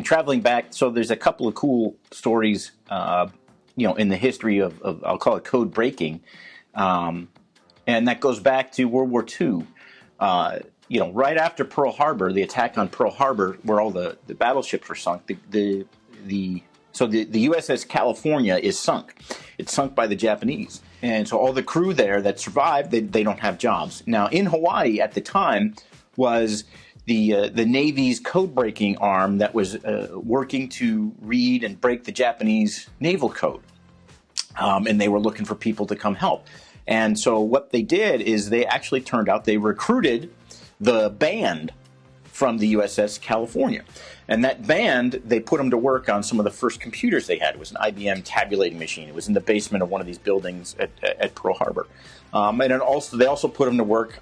traveling back. So there's a couple of cool stories, in the history of I'll call it code breaking, and that goes back to World War II. Right after Pearl Harbor, the attack on Pearl Harbor, where all the battleships were sunk, the USS California is sunk. It's sunk by the Japanese. And so all the crew there that survived, they don't have jobs. Now, in Hawaii at the time was the Navy's code-breaking arm that was working to read and break the Japanese naval code. And they were looking for people to come help. And so what they did is they actually they recruited the band from the USS California. And that band, they put them to work on some of the first computers they had. It was an IBM tabulating machine. It was in the basement of one of these buildings at Pearl Harbor. And they also put them to work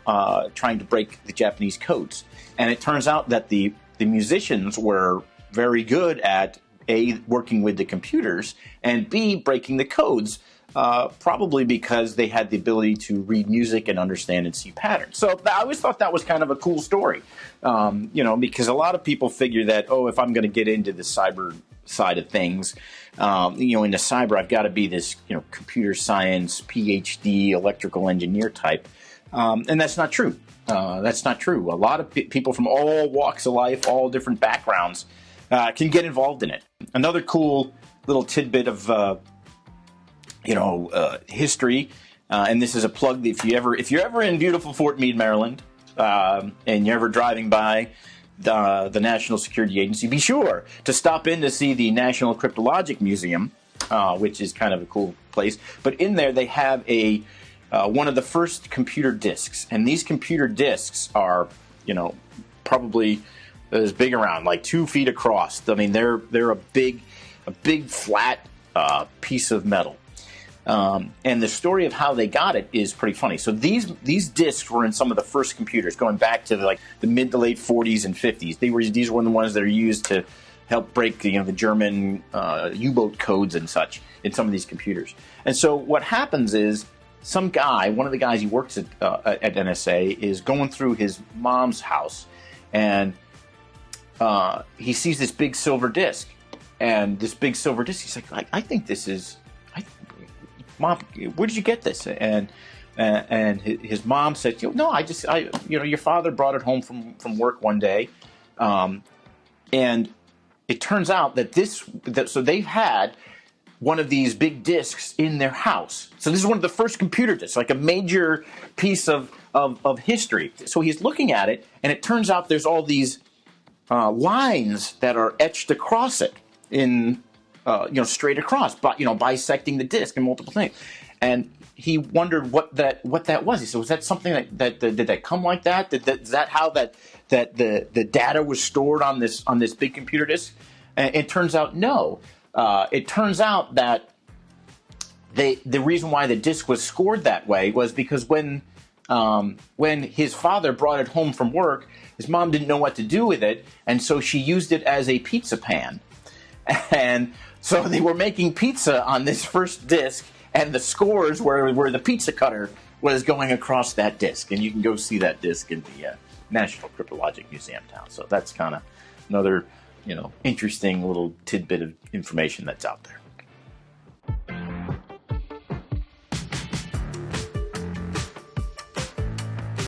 trying to break the Japanese codes. And it turns out that the musicians were very good at A, working with the computers, and B, breaking the codes. Probably because they had the ability to read music and understand and see patterns. So I always thought that was kind of a cool story, because a lot of people figure that, if I'm going to get into the cyber side of things, into cyber, I've got to be this, computer science, PhD, electrical engineer type. And that's not true. That's not true. A lot of people from all walks of life, all different backgrounds, can get involved in it. Another cool little tidbit of history, and this is a plug. If you're ever in beautiful Fort Meade, Maryland, and you're ever driving by the National Security Agency, be sure to stop in to see the National Cryptologic Museum, which is kind of a cool place. But in there, they have one of the first computer disks, and these computer disks are, probably as big around, like 2 feet across. I mean, they're a big flat piece of metal. And the story of how they got it is pretty funny. So these disks were in some of the first computers, going back to the mid to late 40s and 50s. These were the ones that are used to help break the German U-boat codes and such in some of these computers. And so what happens is some guy, one of the guys he works at NSA, is going through his mom's house, and he sees this big silver disk. And this big silver disk, he's like, I think this is. Mom, where did you get this? And his mom said, no, your father brought it home from work one day, and it turns out that so they've had one of these big disks in their house. So this is one of the first computer disks, like a major piece of history. So he's looking at it, and it turns out there's all these lines that are etched across it in. Straight across, but bisecting the disk and multiple things. And he wondered what that was. He said, "Was that something that did that come like that? Is that how that the data was stored on this big computer disk?" And it turns out no. It turns out that the reason why the disk was scored that way was because when his father brought it home from work, his mom didn't know what to do with it, and so she used it as a pizza pan. And so they were making pizza on this first disc, and the scores where the pizza cutter was going across that disc. And you can go see that disc in the National Cryptologic Museum now. So that's kind of another, interesting little tidbit of information that's out there.